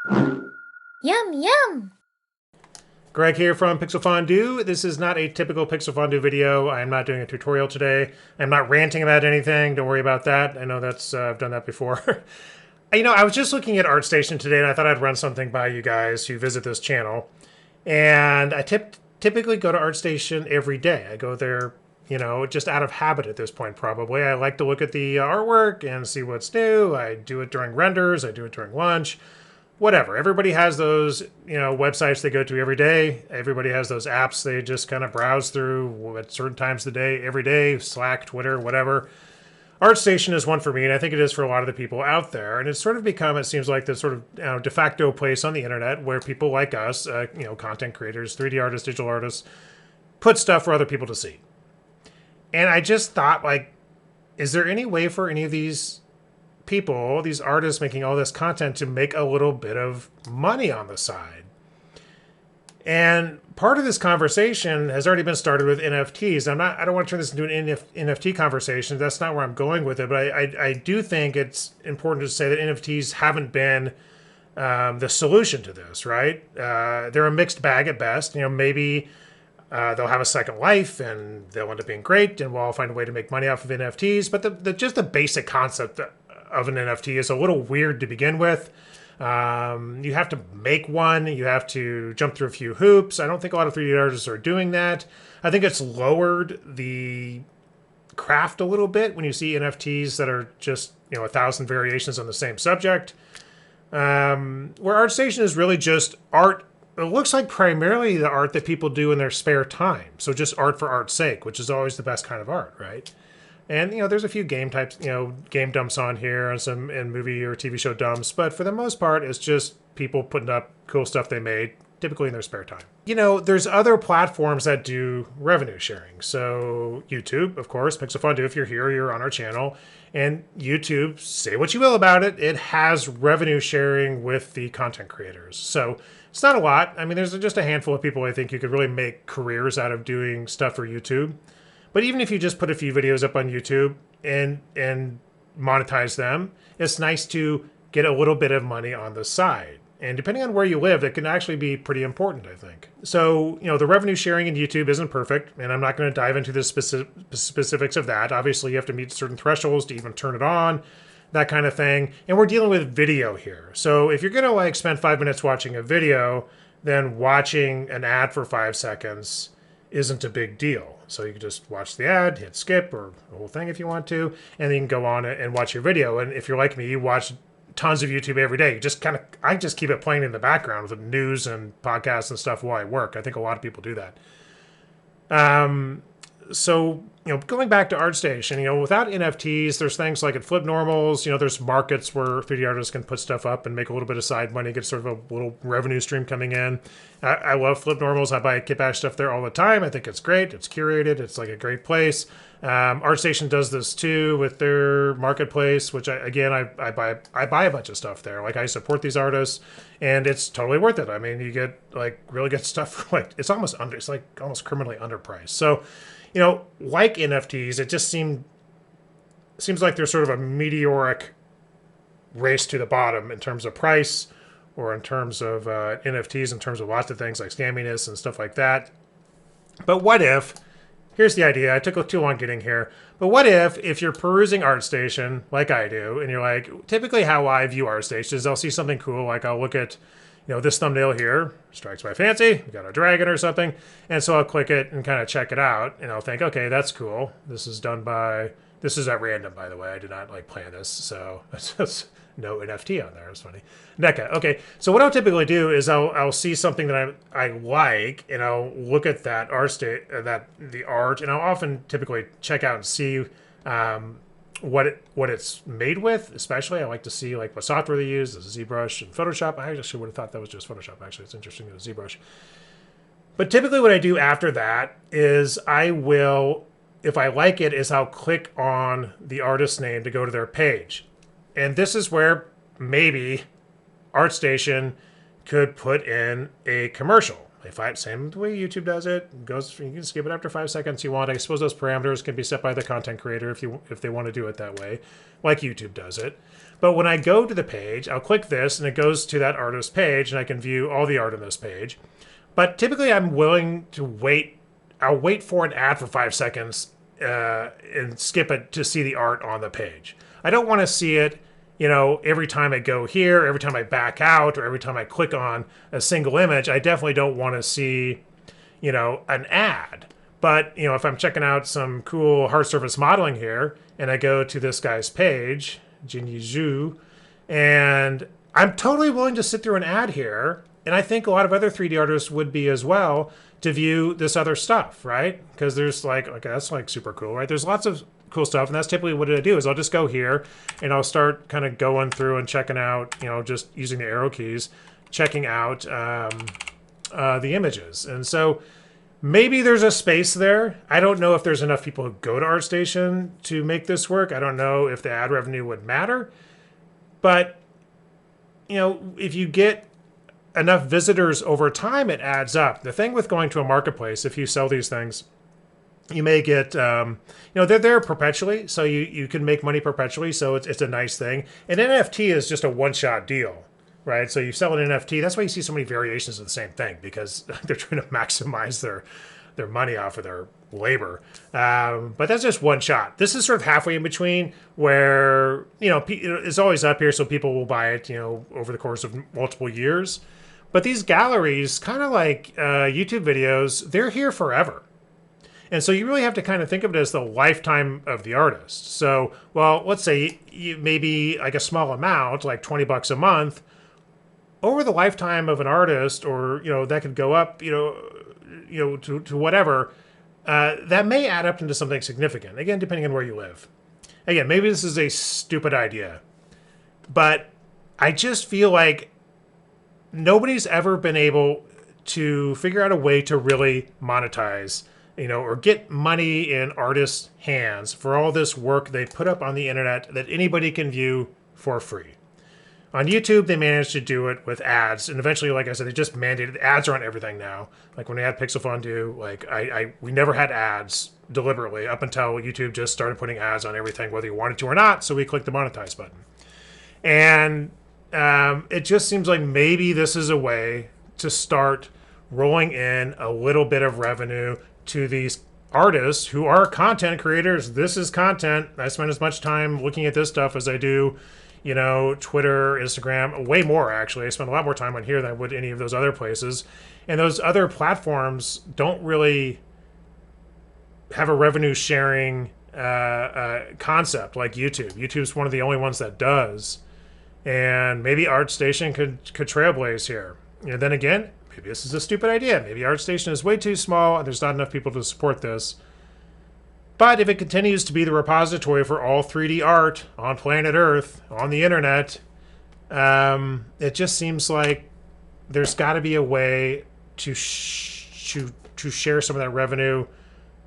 Yum, yum! Greg here from Pixel Fondue. This is not a typical Pixel Fondue video. I am not doing a tutorial today. I'm not ranting about anything. Don't worry about that. I know that's I've done that before. I was just looking at Artstation today, and I thought I'd run something by you guys who visit this channel. And I typically go to Artstation every day. I go there, just out of habit at this point, probably. I like to look at the artwork and see what's new. I do it during renders. I do it during lunch. Whatever. Everybody has those, websites they go to every day. Everybody has those apps they just kind of browse through at certain times of the day, every day, Slack, Twitter, whatever. ArtStation is one for me, and I think it is for a lot of the people out there. And it's sort of become, it seems like, this sort of de facto place on the internet where people like us, content creators, 3D artists, digital artists, put stuff for other people to see. And I just thought, like, is there any way for any of these people, these artists making all this content, to make a little bit of money on the side? And part of this conversation has already been started with NFTs. I don't want to turn this into an NFT conversation. That's not where I'm going with it. But I do think it's important to say that NFTs haven't been the solution to this, right? They're a mixed bag at best. Maybe they'll have a second life and they'll end up being great, and we'll all find a way to make money off of NFTs. But just the basic concept of an NFT is a little weird to begin with. You have to make one. You have to jump through a few hoops. I don't think a lot of 3D artists are doing that. I think it's lowered the craft a little bit when you see NFTs that are just 1,000 variations on the same subject. Where ArtStation is really just art. It looks like primarily the art that people do in their spare time. So just art for art's sake, which is always the best kind of art, right? And there's a few game types, game dumps on here, and some in movie or TV show dumps, but for the most part, it's just people putting up cool stuff they made, typically in their spare time. There's other platforms that do revenue sharing. So YouTube, of course, makes a fun do. If you're here, you're on our channel, and YouTube, say what you will about it, it has revenue sharing with the content creators. So it's not a lot. I mean, there's just a handful of people I think you could really make careers out of doing stuff for YouTube. But even if you just put a few videos up on YouTube and monetize them, it's nice to get a little bit of money on the side. And depending on where you live, it can actually be pretty important, I think. So, the revenue sharing in YouTube isn't perfect, and I'm not going to dive into the specifics of that. Obviously, you have to meet certain thresholds to even turn it on, that kind of thing. And we're dealing with video here. So if you're going to spend 5 minutes watching a video, then watching an ad for 5 seconds isn't a big deal. So you can just watch the ad, hit skip or the whole thing if you want to, and then you can go on and watch your video. And if you're like me, you watch tons of YouTube every day. You just I just keep it playing in the background with news and podcasts and stuff while I work. I think a lot of people do that. So, going back to ArtStation, without NFTs, there's things like at Flip Normals, there's markets where 3D artists can put stuff up and make a little bit of side money, get sort of a little revenue stream coming in. I love Flip Normals. I buy Kitbash stuff there all the time. I think it's great. It's curated. It's like a great place. ArtStation does this too with their marketplace, which I buy a bunch of stuff there. Like, I support these artists, and it's totally worth it. I mean, you get like really good stuff for it's almost criminally underpriced. So, like NFTs, it just seems like there's sort of a meteoric race to the bottom in terms of price, or in terms of NFTs, in terms of lots of things like scamminess and stuff like that. But what if? Here's the idea. I took too long getting here. But what if you're perusing ArtStation like I do, and you're like, typically how I view ArtStation is I'll see something cool, like I'll look at, this thumbnail here strikes my fancy. We got a dragon or something. And so I'll click it and kind of check it out, and I'll think, okay, that's cool. This is at random, by the way. I did not plan this. So it's just no NFT on there. It's funny. NECA. Okay. So what I'll typically do is I'll see something that I like, and I'll look at that the art, and I'll often typically check out and see what it's made with. Especially, I like to see like what software they use. This is ZBrush and Photoshop. I actually would have thought that was just Photoshop. Actually, it's interesting that it's ZBrush. But typically, what I do after that is if I like it, is I'll click on the artist's name to go to their page. And this is where maybe ArtStation could put in a commercial. Same way YouTube does it. You can skip it after 5 seconds you want. I suppose those parameters can be set by the content creator if they want to do it that way, like YouTube does it. But when I go to the page, I'll click this and it goes to that artist page and I can view all the art on this page. But typically I'm willing to wait. I'll wait for an ad for 5 seconds and skip it to see the art on the page. I don't want to see it, every time I go here, every time I back out, or every time I click on a single image. I definitely don't want to see, an ad. But, if I'm checking out some cool hard surface modeling here and I go to this guy's page, Jinyi Zhu, and I'm totally willing to sit through an ad here. And I think a lot of other 3D artists would be as well to view this other stuff, right? Because there's okay, that's super cool, right? There's lots of cool stuff. And that's typically what I do is I'll just go here and I'll start kind of going through and checking out, just using the arrow keys, checking out the images. And so maybe there's a space there. I don't know if there's enough people who go to Artstation to make this work. I don't know if the ad revenue would matter. But, if you get enough visitors over time, it adds up. The thing with going to a marketplace, if you sell these things, you may get, they're there perpetually. So you can make money perpetually. So it's a nice thing. An NFT is just a one-shot deal. Right, so you sell an NFT. That's why you see so many variations of the same thing, because they're trying to maximize their money off of their labor. But that's just one shot. This is sort of halfway in between, where it's always up here, so people will buy it, over the course of multiple years. But these galleries, kind of like YouTube videos, they're here forever. And so you really have to kind of think of it as the lifetime of the artist. So, well, let's say maybe like a small amount, like $20 a month. Over the lifetime of an artist, or that could go up, to whatever, that may add up into something significant. Again, depending on where you live. Again, maybe this is a stupid idea, but I just feel like nobody's ever been able to figure out a way to really monetize, or get money in artists' hands for all this work they put up on the internet that anybody can view for free. On YouTube, they managed to do it with ads, and eventually, like I said, they just mandated ads are on everything now. Like when they had Pixel Fondue, we never had ads deliberately up until YouTube just started putting ads on everything, whether you wanted to or not. So we clicked the monetize button, and it just seems like maybe this is a way to start rolling in a little bit of revenue to these artists who are content creators. This is content. I spend as much time looking at this stuff as I do, Twitter, Instagram, way more actually. I spend a lot more time on here than I would any of those other places. And those other platforms don't really have a revenue sharing concept like YouTube. YouTube's one of the only ones that does. And maybe Artstation could trailblaze here. And then again, maybe this is a stupid idea. Maybe Artstation is way too small and there's not enough people to support this. But if it continues to be the repository for all 3D art on planet Earth, on the internet, it just seems like there's got to be a way to share some of that revenue,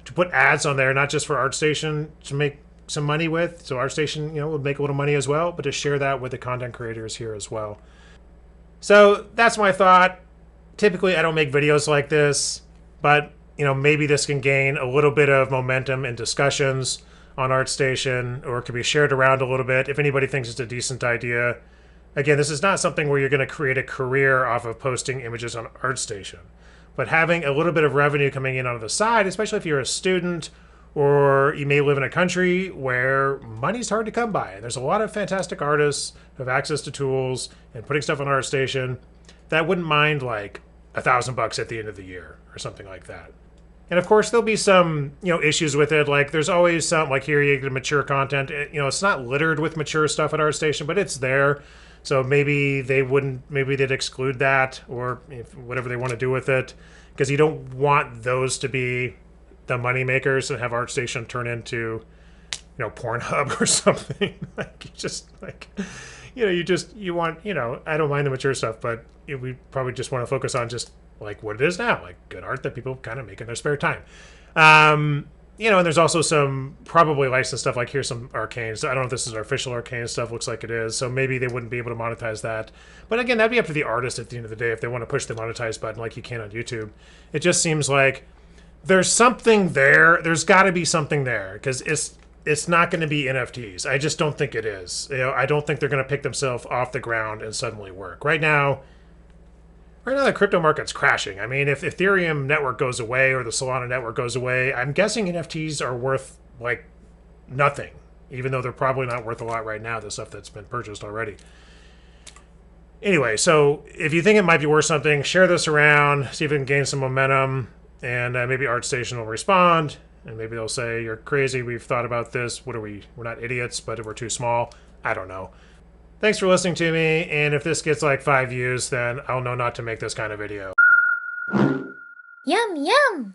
to put ads on there, not just for Artstation to make some money with. So Artstation, would make a little money as well, but to share that with the content creators here as well. So that's my thought. Typically, I don't make videos like this, but maybe this can gain a little bit of momentum in discussions on Artstation, or it can be shared around a little bit if anybody thinks it's a decent idea. Again, this is not something where you're going to create a career off of posting images on Artstation, but having a little bit of revenue coming in on the side, especially if you're a student or you may live in a country where money's hard to come by. There's a lot of fantastic artists who have access to tools and putting stuff on Artstation that wouldn't mind like $1,000 at the end of the year or something like that. And of course, there'll be some, issues with it. Like there's always some, like here you get mature content. It's not littered with mature stuff at Artstation, but it's there. So maybe they'd exclude that, or whatever they want to do with it, because you don't want those to be the money makers and have Artstation turn into, Pornhub or something. You want, I don't mind the mature stuff, but we probably just want to focus on just like what it is now, like good art that people kind of make in their spare time. And there's also some probably licensed stuff, like here's some Arcane. So I don't know if this is our official Arcane stuff. Looks like it is. So maybe they wouldn't be able to monetize that. But again, that'd be up to the artist at the end of the day if they want to push the monetize button like you can on YouTube. It just seems like there's something there. There's got to be something there, because it's not going to be NFTs. I just don't think it is. I don't think they're going to pick themselves off the ground and suddenly work. Right now, the crypto market's crashing. I mean, if Ethereum network goes away or the Solana network goes away, I'm guessing NFTs are worth like nothing, even though they're probably not worth a lot right now, the stuff that's been purchased already. Anyway, so if you think it might be worth something, share this around, see if it can gain some momentum, and maybe Artstation will respond, and maybe they'll say, you're crazy, we've thought about this. What are we? We're not idiots, but we're too small. I don't know. Thanks for listening to me, and if this gets like 5 views, then I'll know not to make this kind of video. Yum, yum!